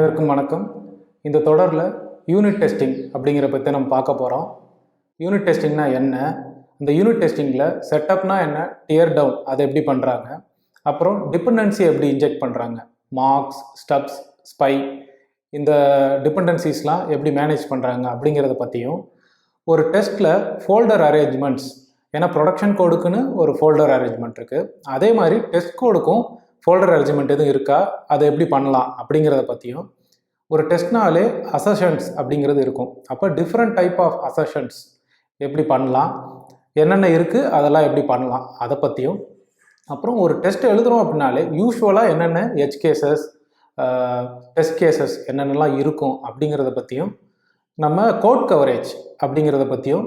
அனைவருக்கும் வணக்கம். இந்த தொடரில் யூனிட் டெஸ்டிங் அப்படிங்கிற பற்றி நம்ம பார்க்க போகிறோம். யூனிட் டெஸ்டிங்னா என்ன, இந்த யூனிட் டெஸ்டிங்கில் செட்டப்னா என்ன, டியர் டவுன் அதை எப்படி பண்ணுறாங்க, அப்புறம் டிபெண்டன்சி எப்படி இன்ஜெக்ட் பண்ணுறாங்க, மார்க்ஸ், ஸ்டப்ஸ், ஸ்பை, இந்த டிபெண்டன்சிஸ்லாம் எப்படி மேனேஜ் பண்ணுறாங்க அப்படிங்கிறத பற்றியும், ஒரு டெஸ்ட்டில் ஃபோல்டர் அரேஞ்ச்மெண்ட்ஸ், ஏன்னா ப்ரொடக்ஷன் கோடுக்குன்னு ஒரு ஃபோல்டர் அரேஞ்ச்மெண்ட் இருக்குது, அதே மாதிரி டெஸ்ட் கோடுக்கும் ஃபோல்டர் அரேஞ்ச்மெண்ட் எதுவும் இருக்கா, அதை எப்படி பண்ணலாம் அப்படிங்கிறத பற்றியும், ஒரு டெஸ்ட்னாலே அசர்ஷன்ஸ் அப்படிங்கிறது இருக்கும். அப்போ டிஃப்ரெண்ட் டைப் ஆஃப் அசர்ஷன்ஸ் எப்படி பண்ணலாம், என்னென்ன இருக்குது அதெல்லாம் எப்படி பண்ணலாம் அதை பற்றியும், அப்புறம் ஒரு டெஸ்ட் எழுதுகிறோம் அப்படின்னாலே யூஸ்வலாக என்னென்ன எட்ஜ் கேசஸ், டெஸ்ட் கேசஸ் என்னென்னலாம் இருக்கும் அப்படிங்கிறத பற்றியும், நம்ம கோட் கவரேஜ் அப்படிங்கிறத பற்றியும்,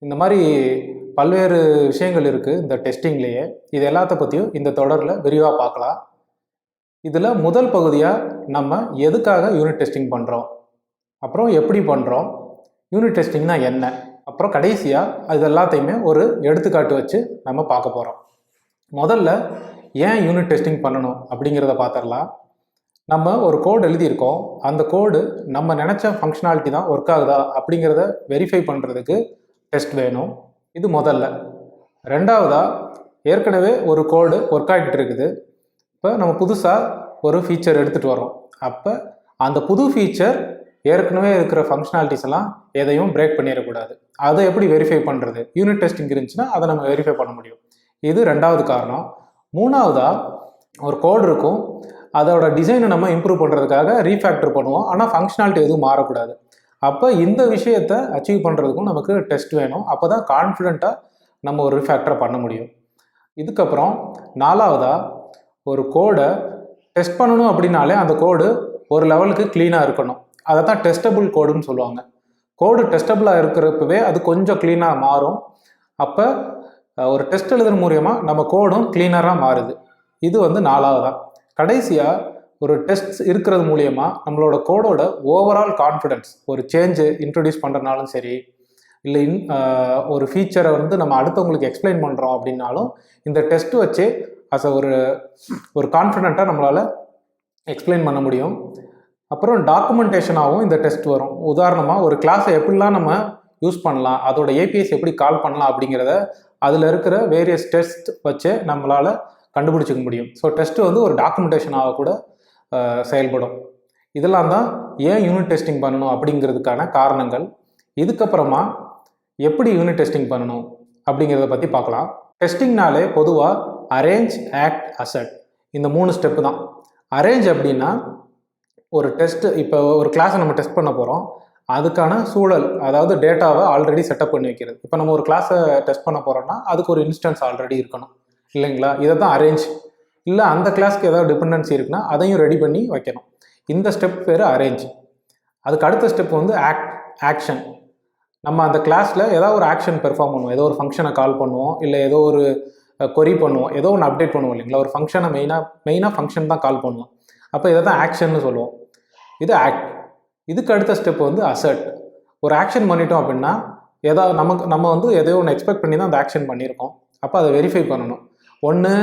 இந்த மாதிரி பல்வேறு விஷயங்கள் இருக்குது இந்த டெஸ்டிங்லேயே. இது எல்லாத்த பற்றியும் இந்த தொடரில் விரிவாக பார்க்கலாம். இதில் முதல் பகுதியாக நம்ம எதுக்காக யூனிட் டெஸ்டிங் பண்ணுறோம், அப்புறம் எப்படி பண்ணுறோம், யூனிட் டெஸ்டிங்னா என்ன, அப்புறம் கடைசியாக இது எல்லாத்தையுமே ஒரு எடுத்துக்காட்டு வச்சு நம்ம பார்க்க போகிறோம். முதல்ல ஏன் யூனிட் டெஸ்டிங் பண்ணணும் அப்படிங்கிறத பார்த்துடலாம். நம்ம ஒரு கோடு எழுதியிருக்கோம், அந்த கோடு நம்ம நினச்ச ஃபங்க்ஷனாலிட்டி தான் ஒர்க் ஆகுதா அப்படிங்கிறத வெரிஃபை பண்ணுறதுக்கு டெஸ்ட் வேணும். இது முதல்ல. ரெண்டாவதாக, ஏற்கனவே ஒரு கோடு ஒர்க் ஆகிட்டு இருக்குது, இப்போ நம்ம புதுசாக ஒரு ஃபீச்சர் எடுத்துகிட்டு வரோம், அப்போ அந்த புது ஃபீச்சர் ஏற்கனவே இருக்கிற ஃபங்க்ஷனாலிட்டிஸ் எல்லாம் எதையும் பிரேக் பண்ணிடக்கூடாது. அதை எப்படி வெரிஃபை பண்ணுறது, யூனிட் டெஸ்டிங் இருந்துச்சுன்னா அதை நம்ம வெரிஃபை பண்ண முடியும். இது ரெண்டாவது காரணம். மூணாவதாக, ஒரு கோடு இருக்கும், அதோட டிசைனை நம்ம இம்ப்ரூவ் பண்ணுறதுக்காக ரீஃபேக்டர் பண்ணுவோம், ஆனால் ஃபங்க்ஷனாலிட்டி எதுவும் மாறக்கூடாது. அப்போ இந்த விஷயத்தை அச்சீவ் பண்ணுறதுக்கும் நமக்கு டெஸ்ட் வேணும். அப்போ தான் கான்ஃபிடெண்ட்டாக நம்ம ஒரு ரீஃபேக்டரை பண்ண முடியும். இதுக்கப்புறம் நாலாவதாக, ஒரு கோடை டெஸ்ட் பண்ணணும் அப்படின்னாலே அந்த கோடு ஒரு லெவலுக்கு க்ளீனாக இருக்கணும். அதை தான் டெஸ்டபிள் கோடுன்னு சொல்லுவாங்க. கோடு டெஸ்டபிளாக இருக்கிறப்பவே அது கொஞ்சம் க்ளீனாக மாறும். அப்போ ஒரு டெஸ்ட் எழுதுற மூலியமாக நம்ம கோடும் க்ளீனராக மாறுது. இது நாலாவதாக. கடைசியாக, ஒரு டெஸ்ட் இருக்கிறது மூலியமாக நம்மளோட கோடோட ஓவரால் கான்ஃபிடென்ஸ், ஒரு சேஞ்சு இன்ட்ரடியூஸ் பண்ணுறனாலும் சரி, இல்லை ஒரு ஃபீச்சரை நம்ம அடுத்தவங்களுக்கு எக்ஸ்பிளைன் பண்ணுறோம் அப்படின்னாலும் இந்த டெஸ்ட் வச்சு அஸ் ஒரு கான்ஃபிடென்ட்டாக நம்மளால் எக்ஸ்பிளைன் பண்ண முடியும். அப்புறம் டாக்குமெண்டேஷனாகவும் இந்த டெஸ்ட் வரும். உதாரணமாக, ஒரு கிளாஸை எப்படிலாம் நம்ம யூஸ் பண்ணலாம், அதோட ஏபிஎஸ் எப்படி கால் பண்ணலாம் அப்படிங்கிறத அதில் இருக்கிற வேரியஸ் டெஸ்ட் வச்சு நம்மளால் கண்டுபிடிச்சிக்க முடியும். ஸோ டெஸ்ட்டு ஒரு டாக்குமெண்டேஷனாக கூட செயல்படும். இதெல்லாம் தான் ஏன் யூனிட் டெஸ்டிங் பண்ணணும் அப்படிங்கிறதுக்கான காரணங்கள். இதுக்கப்புறமா எப்படி யூனிட் டெஸ்டிங் பண்ணணும் அப்படிங்கிறத பற்றி பார்க்கலாம். டெஸ்டிங்னாலே பொதுவாக அரேஞ்ச், ஆக்ட், அசெட், இந்த 3 ஸ்டெப்பு தான். அரேஞ்ச் அப்படின்னா, ஒரு டெஸ்ட்டு, இப்போ ஒரு கிளாஸை நம்ம டெஸ்ட் பண்ண போகிறோம், அதுக்கான சூழல், அதாவது டேட்டாவை ஆல்ரெடி செட்டப் பண்ணி வைக்கிறது. இப்போ நம்ம ஒரு கிளாஸை டெஸ்ட் பண்ண போகிறோம்னா அதுக்கு ஒரு இன்ஸ்டன்ஸ் ஆல்ரெடி இருக்கணும் இல்லைங்களா, இதை தான் அரேஞ்ச். இல்லை அந்த கிளாஸ்க்கு ஏதாவது டிபெண்டன்சி இருக்குன்னா அதையும் ரெடி பண்ணி வைக்கணும். இந்த ஸ்டெப் பேர் அரேஞ்ச். அதுக்கு அடுத்த ஸ்டெப் ஆக்ஷன். நம்ம அந்த கிளாஸில் ஏதாவது ஒரு ஆக்ஷன் பெர்ஃபார்ம் பண்ணுவோம், ஏதோ ஒரு ஃபங்க்ஷனை கால் பண்ணுவோம், இல்லை ஏதோ ஒரு கொரி பண்ணுவோம், ஏதோ ஒன்று அப்டேட் பண்ணுவோம் இல்லைங்களா. ஒரு ஃபங்க்ஷனை மெயினாக ஃபங்க்ஷன் தான் கால் பண்ணுவோம். அப்போ இதை தான் ஆக்ஷன்னு சொல்லுவோம். இது ஆக்ட். இதுக்கு அடுத்த ஸ்டெப் அசெட். ஒரு ஆக்ஷன் பண்ணிட்டோம் அப்படின்னா ஏதாவது நம்ம எதையோ ஒன்று எக்ஸ்பெக்ட் பண்ணி தான் அந்த ஆக்ஷன் பண்ணியிருக்கோம். அப்போ அதை வெரிஃபை பண்ணணும். ஒன்று,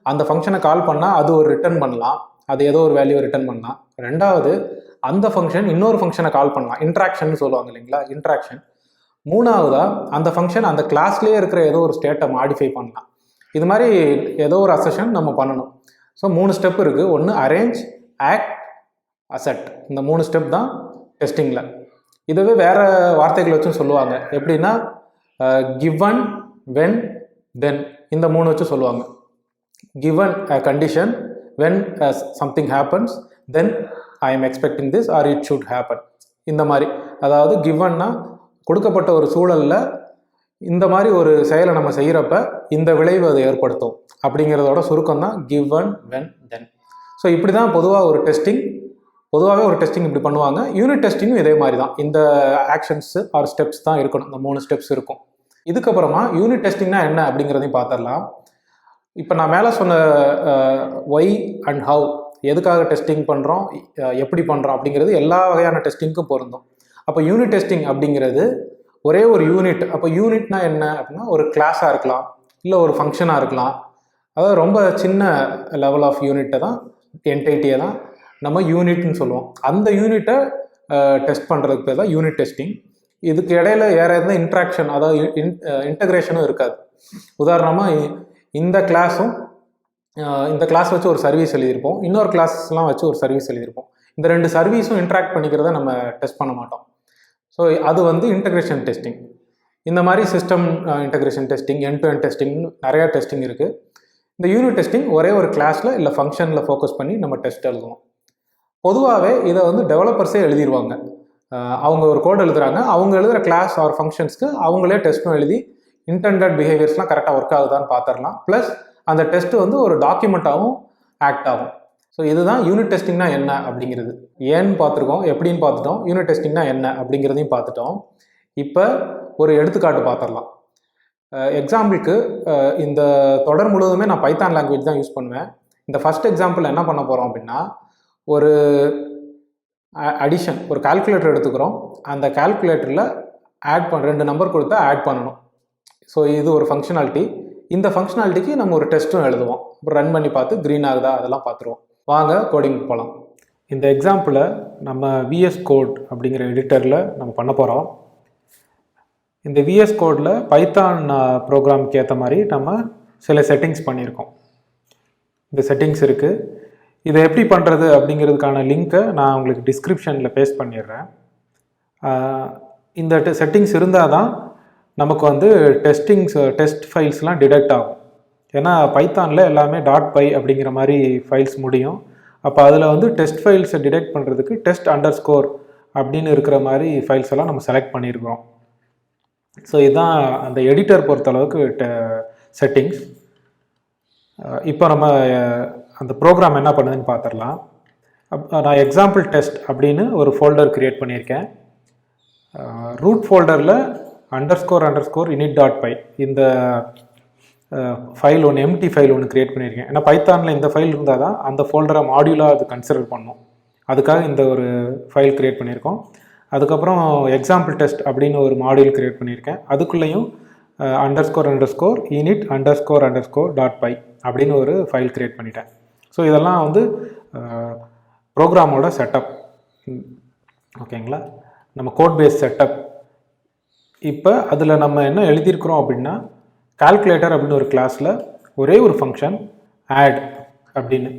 அந்த ஃபங்க்ஷனை கால் பண்ணால் அது ஒரு ரிட்டர்ன் பண்ணலாம், அது ஏதோ ஒரு வேல்யூ ரிட்டர்ன் பண்ணலாம். ரெண்டாவது, அந்த ஃபங்க்ஷன் இன்னொரு ஃபங்க்ஷனை கால் பண்ணலாம், இன்ட்ராக்ஷன் சொல்லுவாங்க இல்லைங்களா, இன்ட்ராக்ஷன். மூணாவதாக, அந்த ஃபங்க்ஷன் அந்த கிளாஸ்லேயே இருக்கிற ஏதோ ஒரு ஸ்டேட்டை மாடிஃபை பண்ணலாம். இது மாதிரி ஏதோ ஒரு அசெஷன் நம்ம பண்ணணும். ஸோ 3 ஸ்டெப் இருக்குது. ஒன்று அரேஞ்ச், ஆக்ட், அசெட். இந்த 3 ஸ்டெப் தான் டெஸ்டிங்கில். இதுவே வேறு வார்த்தைகள் வச்சும் சொல்லுவாங்க. எப்படின்னா, கிவன், வென், தென், இந்த 3 வச்சு சொல்லுவாங்க. Given a condition, when something happens, then I am expecting this or it should happen. இந்த மாதிரி, அதாவது கிவன்னா கொடுக்கப்பட்ட ஒரு சூழலில் இந்த மாதிரி ஒரு செயலை நம்ம செய்கிறப்ப இந்த விளைவு அதை ஏற்படுத்தும் அப்படிங்கிறதோட சுருக்கம் தான் கிவன், வென், தென். ஸோ இப்படி தான் பொதுவாகவே ஒரு டெஸ்டிங் இப்படி பண்ணுவாங்க. யூனிட் டெஸ்டிங்கும் இதே மாதிரி தான். இந்த ஆக்ஷன்ஸ் ஆர் ஸ்டெப்ஸ் தான் இருக்கணும். இந்த 3 ஸ்டெப்ஸ் இருக்கும். இதுக்கப்புறமா யூனிட் டெஸ்டிங்னா என்ன அப்படிங்கிறதையும் பார்த்துடலாம். இப்போ நான் மேலே சொன்ன ஒய் அண்ட் ஹவ், எதுக்காக டெஸ்டிங் பண்ணுறோம், எப்படி பண்ணுறோம் அப்படிங்கிறது எல்லா வகையான டெஸ்டிங்க்கும் பொருந்தும். அப்போ யூனிட் டெஸ்டிங் அப்படிங்கிறது ஒரே ஒரு யூனிட். அப்போ யூனிட்னா என்ன அப்படின்னா, ஒரு கிளாஸாக இருக்கலாம், இல்லை ஒரு ஃபங்க்ஷனாக இருக்கலாம். அதாவது ரொம்ப சின்ன லெவல் ஆஃப் யூனிட்டை தான், என்டைட்டியை தான் நம்ம யூனிட்னு சொல்லுவோம். அந்த யூனிட்டை டெஸ்ட் பண்ணுறதுக்கு பேர் தான் யூனிட் டெஸ்டிங். இதுக்கு இடையில வேற எந்த இன்ட்ராக்ஷன், அதாவது இன்டகிரேஷனும் இருக்காது. உதாரணமாக இந்த கிளாஸும் இந்த கிளாஸ் வச்சு ஒரு சர்வீஸ் எழுதியிருப்போம், இன்னொரு கிளாஸ்லாம் வச்சு ஒரு சர்வீஸ் எழுதியிருப்போம். இந்த ரெண்டு சர்வீஸும் இன்ட்ராக்ட் பண்ணிக்கிறத நம்ம டெஸ்ட் பண்ண மாட்டோம். ஸோ அது வந்து இன்டகிரேஷன் டெஸ்டிங். இந்த மாதிரி system integration testing, end to end testing, நிறையா டெஸ்டிங் இருக்குது. இந்த யூனிட் டெஸ்டிங் ஒரே ஒரு கிளாஸில் இல்லை ஃபங்க்ஷனில் ஃபோக்கஸ் பண்ணி நம்ம டெஸ்ட் எழுதுவோம். பொதுவாகவே இதை வந்து டெவலப்பர்ஸே எழுதிடுவாங்க. அவங்க ஒரு கோட் எழுதுறாங்க, அவங்க எழுதுகிற கிளாஸ் ஆர் ஃபங்க்ஷன்ஸ்க்கு அவங்களே டெஸ்ட்டும் எழுதி இன்டெண்டட் பிஹேவியர்ஸ்லாம் கரெக்டாக ஒர்க் ஆகுதான்னு பார்த்துடலாம். ப்ளஸ் அந்த டெஸ்ட்டு வந்து ஒரு டாக்குமெண்ட்டாகவும் ஆக்ட் ஆகும். ஸோ இதுதான் யூனிட் டெஸ்டிங்னா என்ன அப்படிங்கிறது. ஏன்னு பார்த்துருக்கோம், எப்படின்னு பார்த்துட்டோம், யூனிட் டெஸ்டிங்னா என்ன அப்படிங்கிறதையும் பார்த்துட்டோம். இப்போ ஒரு எடுத்துக்காட்டு பார்த்துடலாம். எக்ஸாம்பிளுக்கு இந்த தொடர் முழுவதுமே நான் பைத்தான் லாங்குவேஜ் தான் யூஸ் பண்ணுவேன். இந்த ஃபர்ஸ்ட் எக்ஸாம்பிள் என்ன பண்ண போகிறோம் அப்படின்னா, ஒரு அடிஷன், ஒரு கால்குலேட்டர் எடுத்துக்கிறோம். அந்த கால்குலேட்டரில் ரெண்டு நம்பர் கொடுத்தா ஆட் பண்ணணும். ஸோ இது ஒரு ஃபங்க்ஷனாலிட்டி. இந்த ஃபங்க்ஷனாலிட்டிக்கு நம்ம ஒரு டெஸ்ட்டும் எழுதுவோம். ரன் பண்ணி பார்த்து க்ரீன் ஆகுதா அதெல்லாம் பார்த்துருவோம். வாங்க கோடிங் போகலாம். இந்த எக்ஸாம்பிளை நம்ம விஎஸ் கோட் அப்படிங்கிற எடிட்டரில் நம்ம பண்ண போகிறோம். இந்த விஎஸ் கோடில் பைத்தான் ப்ரோக்ராமுக்கு ஏற்ற மாதிரி நம்ம சில செட்டிங்ஸ் பண்ணியிருக்கோம். இந்த செட்டிங்ஸ் இருக்குது. இதை எப்படி பண்ணுறது அப்படிங்கிறதுக்கான லிங்க்கை நான் உங்களுக்கு டிஸ்கிரிப்ஷனில் பேஸ்ட் பண்ணிடுறேன். இந்த செட்டிங்ஸ் இருந்தால் தான் நமக்கு வந்து டெஸ்ட் ஃபைல்ஸ்லாம் டிடெக்ட் ஆகும். ஏன்னா பைத்தானில் எல்லாமே .py அப்படிங்கிற மாதிரி ஃபைல்ஸ் முடியும். அப்போ அதில் வந்து டெஸ்ட் ஃபைல்ஸை டிடெக்ட் பண்ணுறதுக்கு test__ அப்படின்னு இருக்கிற மாதிரி ஃபைல்ஸ் எல்லாம் நம்ம செலக்ட் பண்ணியிருக்கிறோம். ஸோ இதுதான் அந்த எடிட்டர் பொறுத்தளவுக்கு செட்டிங்ஸ். இப்போ நம்ம அந்த ப்ரோக்ராம் என்ன பண்ணுதுன்னு பார்த்துடலாம். நான் எக்ஸாம்பிள் டெஸ்ட் அப்படின்னு ஒரு ஃபோல்டர் க்ரியேட் பண்ணியிருக்கேன். ரூட் ஃபோல்டரில் __ init.py இந்த ஃபைல் ஒன்று, எம்டி ஃபைல் ஒன்று க்ரியேட் பண்ணியிருக்கேன். ஏன்னா பைத்தானில் இந்த ஃபைல் இருந்தால் தான் அந்த ஃபோல்டரை மாடியூலாக அது கன்சிடர் பண்ணும். அதுக்காக இந்த ஒரு ஃபைல் க்ரியேட் பண்ணியிருக்கோம். அதுக்கப்புறம் எக்ஸாம்பிள் டெஸ்ட் அப்படின்னு ஒரு மாடியூல் க்ரியேட் பண்ணியிருக்கேன். அதுக்குள்ளேயும் __ init__ அப்படின்னு ஒரு ஃபைல் க்ரியேட் பண்ணிட்டேன். ஸோ இதெல்லாம் வந்து ப்ரோக்ராமோட செட்டப். ஓகேங்களா, நம்ம கோட் பேஸ் செட்டப். இப்போ அதில் நம்ம என்ன எழுதியிருக்கிறோம் அப்படின்னா, கால்குலேட்டர் அப்படின்னு ஒரு கிளாஸில் ஒரே ஒரு ஃபங்க்ஷன் ஆட் அப்படின்னு.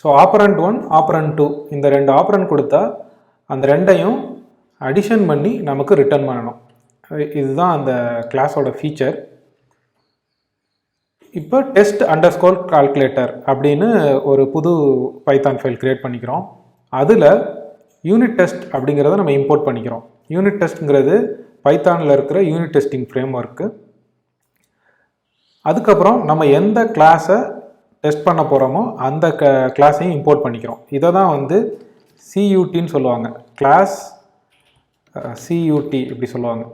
ஸோ ஆப்பரண்ட் 1, ஆப்பரண்ட் 2 இந்த ரெண்டு ஆப்பரண்ட் கொடுத்தா அந்த ரெண்டையும் அடிஷன் பண்ணி நமக்கு ரிட்டர்ன் பண்ணணும். இதுதான் அந்த கிளாஸோட ஃபீச்சர். இப்போ test__ calculator அப்படின்னு ஒரு புது பைத்தான் ஃபைல் க்ரியேட் பண்ணிக்கிறோம். அதில் யூனிட் டெஸ்ட் அப்படிங்கிறத நம்ம இம்போர்ட் பண்ணிக்கிறோம். யூனிட் டெஸ்ட்டுங்கிறது பைத்தானில் இருக்கிற யூனிட் டெஸ்டிங் ஃப்ரேம் ஒர்க்கு. அதுக்கப்புறம் நம்ம எந்த கிளாஸை டெஸ்ட் பண்ண போகிறோமோ அந்த கிளாஸையும் இம்போர்ட் பண்ணிக்கிறோம். இதை தான் வந்து CUTன்னு சொல்லுவாங்க. கிளாஸ் CUT இப்படி சொல்லுவாங்க.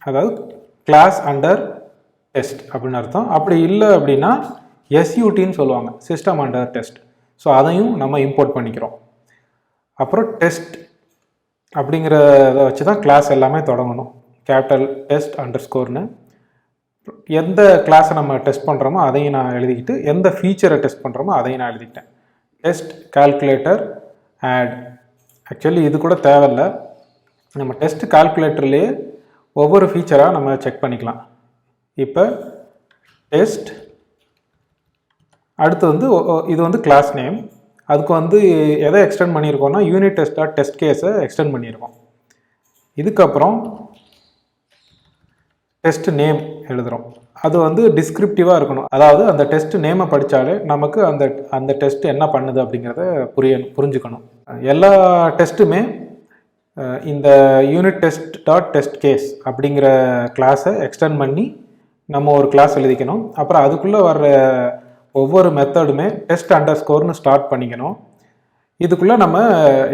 அதாவது கிளாஸ் அண்டர் டெஸ்ட் அப்படின்னு அர்த்தம். அப்படி இல்லை அப்படின்னா SUTன்னு சொல்லுவாங்க, சிஸ்டம் அண்டர் டெஸ்ட். ஸோ அதையும் நம்ம இம்போர்ட் பண்ணிக்கிறோம். அப்புறம் டெஸ்ட் அப்படிங்கிறத வச்சு தான் கிளாஸ் எல்லாமே தொடங்கணும். கேபிட்டல் test__ எந்த கிளாஸை நம்ம டெஸ்ட் பண்ணுறோமோ அதையும் நான் எழுதிக்கிட்டு, எந்த ஃபீச்சரை டெஸ்ட் பண்ணுறோமோ அதையும் நான் எழுதிக்கிட்டேன். Test calculator add. ஆக்சுவலி இது கூட தேவையில்லை. நம்ம டெஸ்ட் கால்குலேட்டர்லேயே ஒவ்வொரு ஃபீச்சராக நம்ம செக் பண்ணிக்கலாம். இப்போ டெஸ்ட், அடுத்து வந்து இது வந்து கிளாஸ் நேம். அதுக்கு வந்து எதை எக்ஸ்டெண்ட் பண்ணியிருக்கோம்னா யூனிட் டெஸ்ட் கேஸை எக்ஸ்டெண்ட் பண்ணியிருக்கோம். இதுக்கப்புறம் டெஸ்ட் நேம் எழுதுகிறோம். அது வந்து டிஸ்கிரிப்டிவாக இருக்கணும். அதாவது அந்த டெஸ்ட் நேமை படித்தாலே நமக்கு அந்த டெஸ்ட் என்ன பண்ணுது அப்படிங்கிறத புரிஞ்சுக்கணும். எல்லா டெஸ்ட்டுமே இந்த யூனிட் டெஸ்ட் கேஸ் அப்படிங்கிற கிளாஸை எக்ஸ்டெண்ட் பண்ணி நம்ம ஒரு கிளாஸ் எழுதிக்கணும். அப்புறம் அதுக்குள்ளே வர்ற ஒவ்வொரு மெத்தடுமே test__ ஸ்டார்ட் பண்ணிக்கணும். இதுக்குள்ளே நம்ம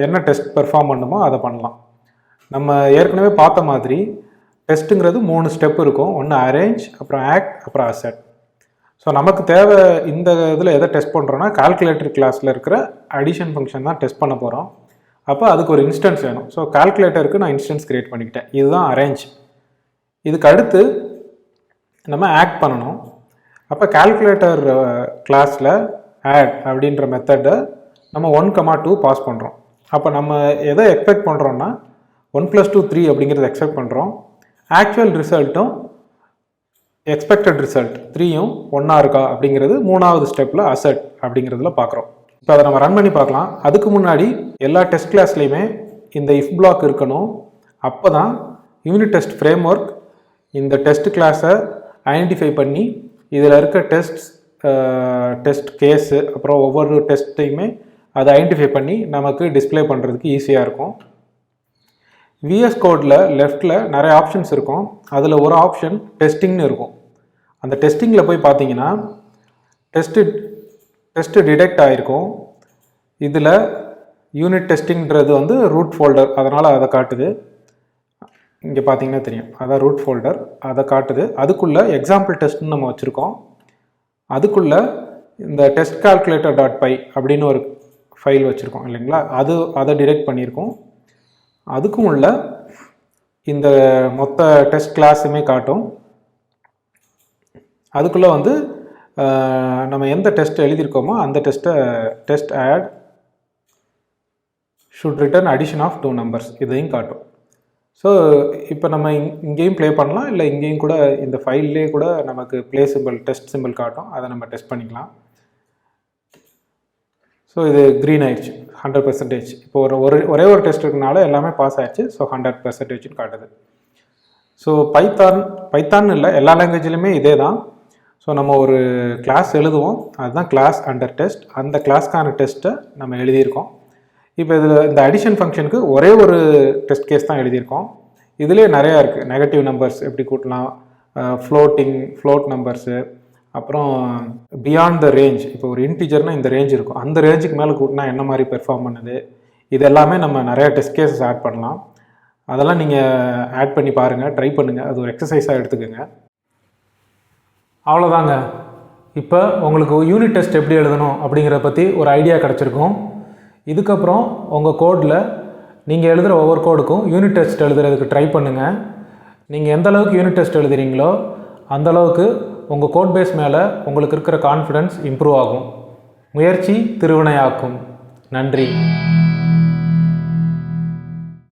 என்ன டெஸ்ட் பெர்ஃபார்ம் பண்ணுமோ அதை பண்ணலாம். நம்ம ஏற்கனவே பார்த்த மாதிரி டெஸ்ட்டுங்கிறது 3 ஸ்டெப் இருக்கும். ஒன்று அரேஞ்ச், அப்புறம் ஆக்ட், அப்புறம் அசெட். ஸோ நமக்கு தேவை இந்த இதில் எதை டெஸ்ட் பண்ணுறோன்னா கால்குலேட்டர் கிளாஸில் இருக்கிற அடிஷன் ஃபங்க்ஷன் தான் டெஸ்ட் பண்ண போகிறோம். அப்போ அதுக்கு ஒரு இன்ஸ்டன்ஸ் வேணும். ஸோ கால்குலேட்டருக்கு நான் இன்ஸ்டன்ஸ் க்ரியேட் பண்ணிக்கிட்டேன். இதுதான் அரேஞ்ச். இதுக்கு அடுத்து நம்ம ஆக்ட் பண்ணணும். அப்போ கால்குலேட்டர் கிளாஸில் ஆட் அப்படின்ற மெத்தடை நம்ம 1,2 பாஸ் பண்ணுறோம். அப்போ நம்ம எதை எக்ஸ்பெக்ட் பண்ணுறோன்னா 1 + 2 3 அப்படிங்கிறத எக்ஸ்பெக்ட் பண்ணுறோம். ஆக்சுவல் ரிசல்ட்டும் எக்ஸ்பெக்டட் ரிசல்ட் 3யும் ஒன்றா இருக்கா அப்படிங்கிறது 3வது ஸ்டெப்பில் அசெட் அப்படிங்கிறதுல பார்க்குறோம். இப்போ அதை நம்ம ரன் பண்ணி பார்க்கலாம். அதுக்கு முன்னாடி எல்லா டெஸ்ட் கிளாஸ்லேயுமே இந்த இஃப் பிளாக் இருக்கணும். அப்போ தான் யூனிட் டெஸ்ட் ஃப்ரேம் ஒர்க் இந்த டெஸ்ட் கிளாஸை ஐடென்டிஃபை பண்ணி இதில் இருக்க டெஸ்ட் கேஸு அப்புறம் ஒவ்வொரு டெஸ்ட்டையுமே அதை ஐடென்டிஃபை பண்ணி நமக்கு டிஸ்பிளே பண்ணுறதுக்கு ஈஸியாக இருக்கும். விஎஸ் கோடில் லெஃப்டில் நிறைய ஆப்ஷன்ஸ் இருக்கும். அதில் ஒரு ஆப்ஷன் டெஸ்டிங்னு இருக்கும். அந்த டெஸ்டிங்கில் போய் பார்த்தீங்கன்னா டெஸ்ட்டு டிடெக்ட் ஆகிருக்கும். இதில் யூனிட் டெஸ்டிங்கிறது வந்து ரூட் ஃபோல்டர், அதனால் அதை காட்டுது. இங்கே பார்த்தீங்கன்னா தெரியும், அதான் ரூட் ஃபோல்டர், அதை காட்டுது. அதுக்குள்ளே எக்ஸாம்பிள் டெஸ்ட்னு நம்ம வச்சுருக்கோம். அதுக்குள்ளே இந்த டெஸ்ட் calculator.py அப்படின்னு ஒரு ஃபைல் வச்சுருக்கோம் இல்லைங்களா, அதை டிடெக்ட் பண்ணியிருக்கோம். அதுக்கும் உள்ள இந்த மொத்த டெஸ்ட் கிளாஸுமே காட்டும். அதுக்குள்ளே வந்து நம்ம எந்த டெஸ்ட் எழுதியிருக்கோமோ அந்த test add should return addition of 2 numbers இதையும் காட்டும். ஸோ இப்போ நம்ம இங்கேயும் ப்ளே பண்ணலாம், இல்லை இங்கேயும் கூட இந்த ஃபைல்லே கூட நமக்கு ப்ளே சிம்பிள் டெஸ்ட் சிம்பிள் காட்டும். அதை நம்ம டெஸ்ட் பண்ணிக்கலாம். ஸோ இது க்ரீன் ஆயிடுச்சு 100%. இப்போ ஒரே ஒரு டெஸ்ட் இருக்கனால எல்லாமே பாஸ் ஆயிடுச்சு. ஸோ 100% காட்டுது. ஸோ பைத்தான் இல்லை, எல்லா லாங்குவேஜ்லையுமே இதே தான். ஸோ நம்ம ஒரு கிளாஸ் எழுதுவோம், அதுதான் கிளாஸ் அண்டர் டெஸ்ட். அந்த கிளாஸ்க்கான டெஸ்ட்டை நம்ம எழுதியிருக்கோம். இப்போ இதில் இந்த அடிஷன் ஃபங்க்ஷனுக்கு ஒரே ஒரு டெஸ்ட் கேஸ் தான் எழுதியிருக்கோம். இதிலே நிறையா இருக்குது. நெகட்டிவ் நம்பர்ஸ் எப்படி கூட்டலாம், ஃப்ளோட் நம்பர்ஸு, அப்புறம் பியாண்ட் த ரேஞ்ச். இப்போ ஒரு இன்டிஜர்னால் இந்த ரேஞ்ச் இருக்கும், அந்த ரேஞ்சுக்கு மேலே கூட்டினா என்ன மாதிரி பெர்ஃபார்ம் பண்ணுது, இது எல்லாமே நம்ம நிறையா டெஸ்ட் கேஸஸ் ஆட் பண்ணலாம். அதெல்லாம் நீங்கள் ஆட் பண்ணி பாருங்கள், ட்ரை பண்ணுங்கள். அது ஒரு எக்ஸசைஸாக எடுத்துக்கோங்க. அவ்வளோதாங்க. இப்போ உங்களுக்கு யூனிட் டெஸ்ட் எப்படி எழுதணும் அப்படிங்கிறத பற்றி ஒரு ஐடியா கிடச்சிருக்கும். இதுக்கப்புறம் உங்கள் கோடில் நீங்கள் எழுதுகிற ஒவ்வொரு கோடுக்கும் யூனிட் டெஸ்ட் எழுதுறதுக்கு ட்ரை பண்ணுங்கள். நீங்கள் எந்த அளவுக்கு யூனிட் டெஸ்ட் எழுதுறீங்களோ அந்தளவுக்கு உங்கள் கோட் பேஸ் மேலே உங்களுக்கு இருக்கிற கான்ஃபிடென்ஸ் இம்ப்ரூவ் ஆகும். முயற்சி திருவினையாக்கும். நன்றி.